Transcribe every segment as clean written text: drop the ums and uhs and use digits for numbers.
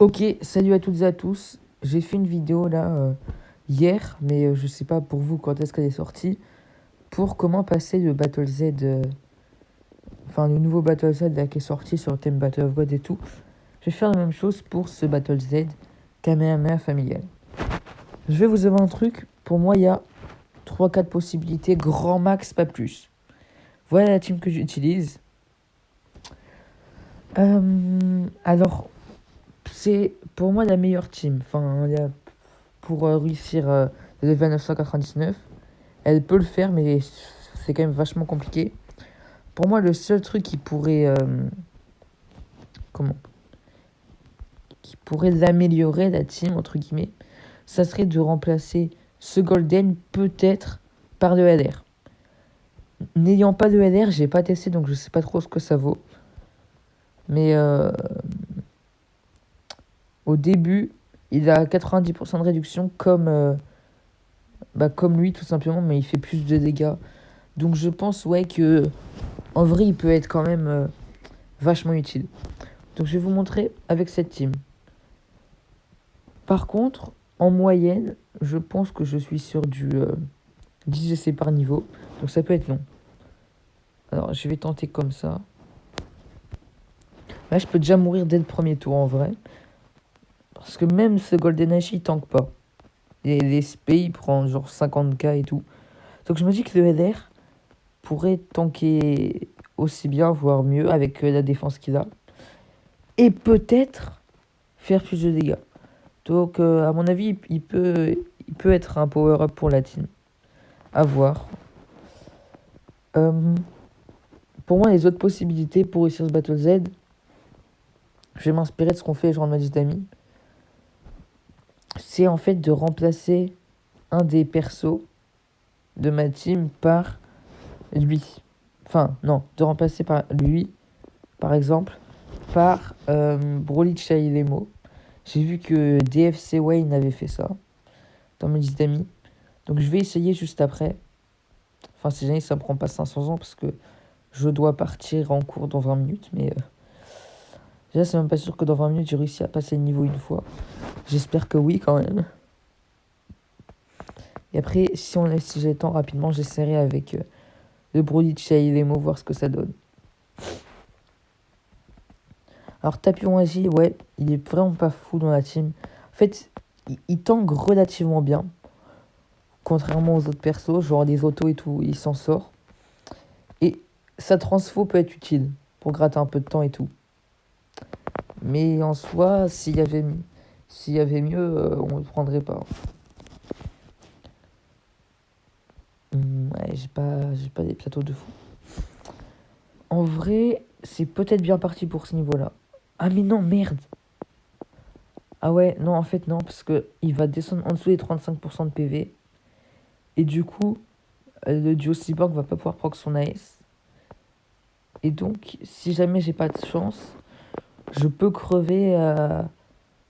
Ok, salut à toutes et à tous. J'ai fait une vidéo là hier, mais je sais pas pour vous quand est-ce qu'elle est sortie, pour comment passer le Battle Z, enfin le nouveau Battle Z là, qui est sorti sur le thème Battle of God et tout. Je vais faire la même chose pour ce Battle Z, Kamehameha familial. Je vais vous avoir un truc, pour moi il y a trois quatre possibilités, grand max, pas plus. Voilà la team que j'utilise. Alors, c'est pour moi la meilleure team. Enfin, pour réussir le level 999. Elle peut le faire, mais c'est quand même vachement compliqué. Pour moi, le seul truc comment, qui pourrait l'améliorer, la team, entre guillemets, ça serait de remplacer ce Golden peut-être par le LR. N'ayant pas de LR, j'ai pas testé, donc je sais pas trop ce que ça vaut. Mais au début, il a 90% de réduction comme lui, tout simplement, mais il fait plus de dégâts. Donc je pense, ouais, que en vrai, il peut être quand même vachement utile. Donc je vais vous montrer avec cette team. Par contre, en moyenne, je pense que je suis sur du 10 essais par niveau. Donc ça peut être long. Alors je vais tenter comme ça. Là, je peux déjà mourir dès le premier tour en vrai. Parce que même ce Golden Age, il tank pas. Et les SP, il prend genre 50k et tout. Donc je me dis que le LR pourrait tanker aussi bien, voire mieux, avec la défense qu'il a. Et peut-être faire plus de dégâts. Donc à mon avis, il peut être un power-up pour la team. À voir. Pour moi, les autres possibilités pour réussir ce Battle Z, je vais m'inspirer de ce qu'on fait les gens de Magic d'amis. C'est en fait de remplacer un des persos de ma team par lui. Enfin, non, de remplacer par lui, par exemple, par Broly Chailemo. J'ai vu que DFC Wayne avait fait ça dans Magic d'amis. Donc je vais essayer juste après. Enfin, si jamais ça me prend pas 500 ans, parce que je dois partir en cours dans 20 minutes, mais déjà, c'est même pas sûr que dans 20 minutes, j'ai réussi à passer le niveau une fois. J'espère que oui, quand même. Et après, si j'ai le temps rapidement, j'essaierai avec le Broly et les mots, voir ce que ça donne. Alors, Tapion Agi, ouais, il est vraiment pas fou dans la team. En fait, il tank relativement bien. Contrairement aux autres persos, genre des autos et tout, il s'en sort. Et sa transfo peut être utile pour gratter un peu de temps et tout. Mais en soi, s'il y avait mieux, on le prendrait pas. Ouais, j'ai pas des plateaux de fou. En vrai, c'est peut-être bien parti pour ce niveau-là. Ah mais non, merde. Ah ouais, non, en fait non, parce que il va descendre en dessous des 35% de PV. Et du coup, le duo Cyborg va pas pouvoir proc son AS. Et donc, si jamais j'ai pas de chance, je peux crever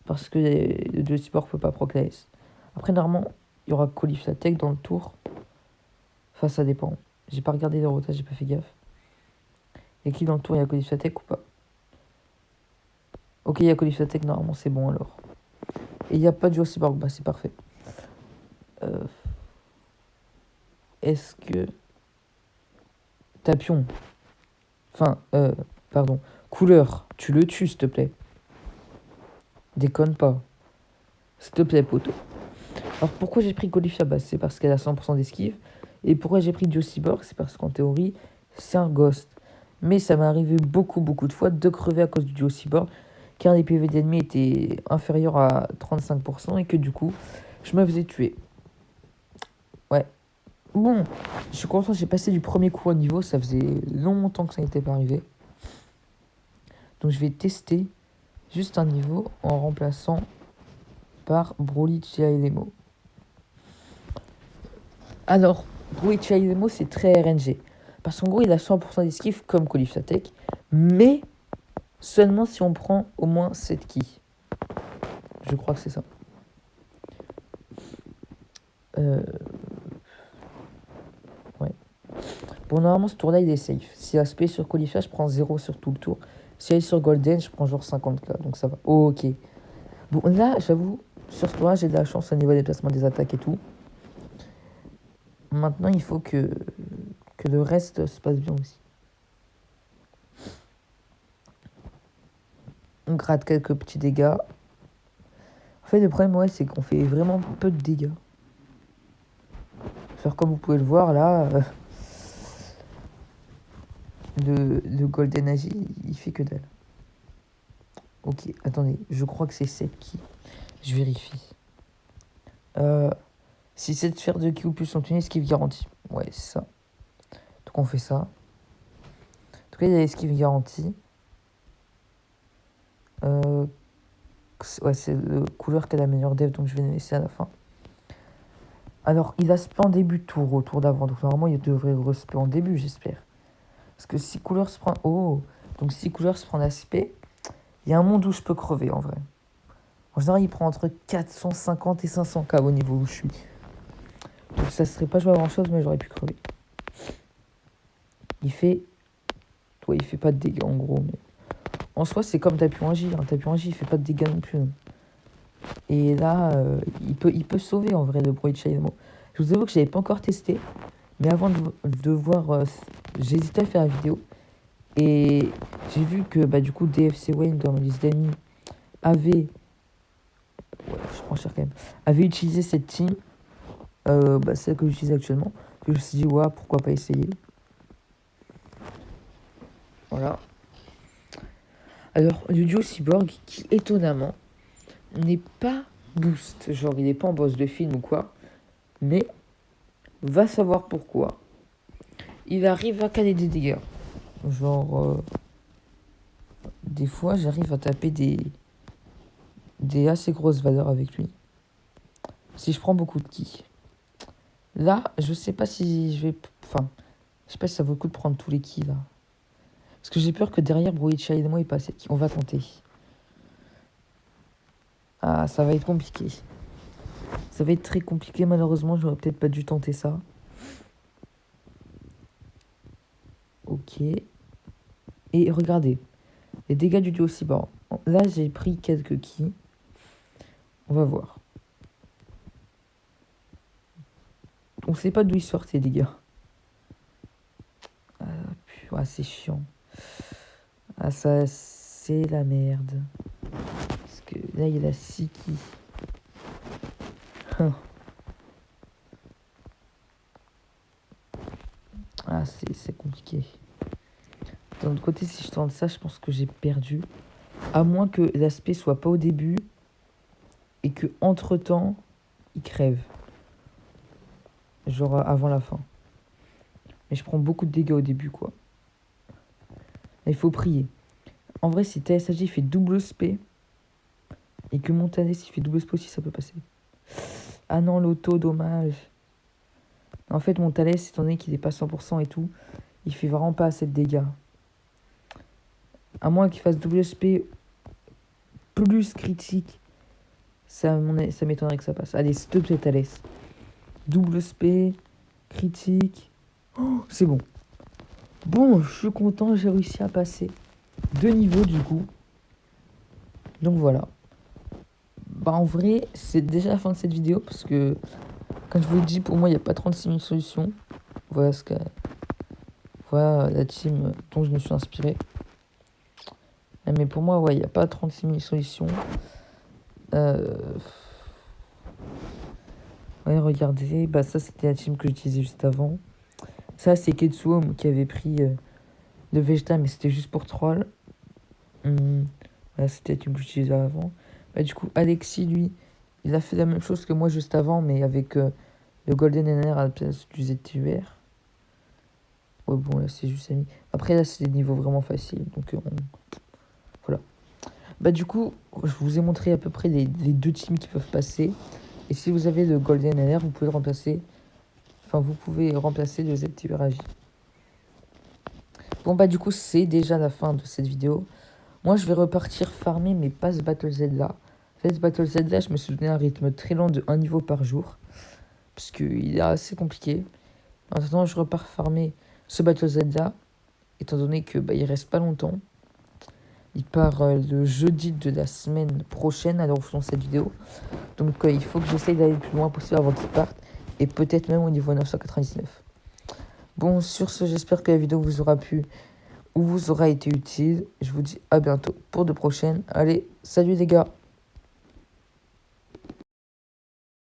parce que le duo Cyborg peut pas proc l'AS. Après, normalement, il y aura Caulifla-Tech dans le tour. Enfin, ça dépend. J'ai pas regardé les rotas, j'ai pas fait gaffe. Et qui dans le tour, il y a Caulifla-Tech ou pas? Ok, il y a Caulifla-Tech, normalement c'est bon alors. Et il n'y a pas de duo Cyborg, bah c'est parfait. Est-ce que... Tapion. Enfin, pardon. Couleur, tu le tues, s'il te plaît. Déconne pas. S'il te plaît, poteau. Alors pourquoi j'ai pris Caulifla? Bah c'est parce qu'elle a 100% d'esquive. Et pourquoi j'ai pris duo Cyborg? C'est parce qu'en théorie, c'est un ghost. Mais ça m'est arrivé beaucoup de fois de crever à cause du duo Cyborg, car les PV d'ennemis étaient inférieurs à 35% et que du coup, je me faisais tuer. Ouais. Bon, je suis content, j'ai passé du premier coup au niveau, ça faisait longtemps que ça n'était pas arrivé. Donc je vais tester juste un niveau en remplaçant par Broly Chiailemo. Alors, Broly Chiailemo, c'est très RNG. Parce qu'en gros, il a 100% d'esquive comme Caulifla-Tech, mais seulement si on prend au moins 7 ki. Je crois que c'est ça. Ouais. Bon, normalement, ce tour-là, il est safe. Si aspect sur Caulifla, je prends 0 sur tout le tour. Si elle est sur Golden, je prends genre 50k, donc ça va. Oh, ok. Bon, là, j'avoue, sur ce tour-là, j'ai de la chance au niveau des placements des attaques et tout. Maintenant, il faut que le reste se passe bien aussi. On gratte quelques petits dégâts. En fait, le problème, ouais, c'est qu'on fait vraiment peu de dégâts. Genre, comme vous pouvez le voir, là, le Golden Agi, il fait que dalle. Ok, attendez, je crois que c'est 7 qui. Je vérifie. Si cette sphère de ki ou plus sont une esquive garantie. Ouais, c'est ça. Donc on fait ça. En tout cas, il y a l'esquive garantie. Ouais, c'est le couleur qui a la meilleure dev, donc je vais le laisser à la fin. Alors, il a spé en début de tour, au tour d'avant. Donc normalement, il devrait respé en début, j'espère. Parce que si couleur se prend... Oh, donc si couleur se prend l'aspect, il y a un monde où je peux crever, en vrai. En général, il prend entre 450 et 500k au niveau où je suis. Donc ça serait pas joué à grand chose, mais j'aurais pu crever. Il fait... Ouais, il fait pas de dégâts, en gros, mais... En soi, c'est comme Tapion Agi. Hein. Tapion Agi, il fait pas de dégâts non plus. Et là, il peut sauver, en vrai, le Broid Chainmo. Je vous avoue que je l'avais pas encore testé. Mais avant de voir... j'hésitais à faire la vidéo. Et j'ai vu que, bah, du coup, DFC Wayne, dans ma liste d'amis, avait... Ouais, je prends cher quand même. Avait utilisé cette team. Bah, celle que j'utilise actuellement. Je me suis dit, ouais, pourquoi pas essayer. Voilà. Alors, le duo Cyborg, qui étonnamment n'est pas boost, genre il n'est pas en boss de film ou quoi, mais va savoir pourquoi. Il arrive à caler des dégâts. Genre, des fois j'arrive à taper des assez grosses valeurs avec lui. Si je prends beaucoup de ki. Là, je sais pas si je vais... Enfin, je sais pas si ça vaut le coup de prendre tous les ki là. Parce que j'ai peur que derrière Broicha et moi il passe. On va tenter. Ah, ça va être compliqué. Ça va être très compliqué, malheureusement, j'aurais peut-être pas dû tenter ça. Ok. Et regardez, les dégâts du duo cyborg. Là, j'ai pris quelques ki. On va voir. On sait pas d'où ils sortent, ces dégâts. Ah, c'est chiant. Ah, ça, c'est la merde. Parce que là, il y a la 6 ki. Ah, c'est compliqué. D'un autre côté, si je tente ça, je pense que j'ai perdu. À moins que l'aspect soit pas au début et que entre temps il crève. Genre avant la fin. Mais je prends beaucoup de dégâts au début, quoi. Il faut prier. En vrai, si TSAG fait double SP et que Montanès il fait double SP aussi, ça peut passer. Ah non, l'auto, dommage. En fait, Montanès, étant donné qu'il est pas 100% et tout, il fait vraiment pas assez de dégâts. À moins qu'il fasse double SP plus critique, ça m'étonnerait que ça passe. Allez, s'il te plaît, Thalès. Double SP, critique. Oh, c'est bon. Bon, je suis content, j'ai réussi à passer 2 niveaux du coup. Donc voilà. Bah en vrai, c'est déjà la fin de cette vidéo parce que, comme je vous l'ai dit, pour moi, il n'y a pas 36 000 solutions. Voilà, voilà la team dont je me suis inspiré. Mais pour moi, ouais, il n'y a pas 36 000 solutions. Ouais, regardez, bah ça c'était la team que j'utilisais juste avant. Ça c'est Ketsuom qui avait pris le Vegeta, mais c'était juste pour troll. Voilà, c'était la team que j'utilisais avant. Bah du coup, Alexis, lui, il a fait la même chose que moi juste avant, mais avec le Golden NR à la place du ZTUR. Ouais, bon, là c'est juste ami. Après, là c'est des niveaux vraiment faciles, donc voilà. Bah du coup, je vous ai montré à peu près les 2 teams qui peuvent passer. Et si vous avez le Golden NR, vous pouvez le remplacer. Enfin, vous pouvez remplacer le ZTUR AJ. Bon, bah, du coup, c'est déjà la fin de cette vidéo. Moi, je vais repartir farmer mes passes Battle Z là. En fait, Battle Z là, je me suis donné un rythme très lent de 1 niveau par jour. Parce qu'il est assez compliqué. Maintenant, je repars farmer ce Battle Z là. Étant donné que bah, il reste pas longtemps. Il part le jeudi de la semaine prochaine, alors où faisons cette vidéo. Donc il faut que j'essaye d'aller le plus loin possible avant qu'il parte. Et peut-être même au niveau 999. Bon, sur ce, j'espère que la vidéo vous aura plu ou vous aura été utile. Je vous dis à bientôt pour de prochaines. Allez, salut les gars!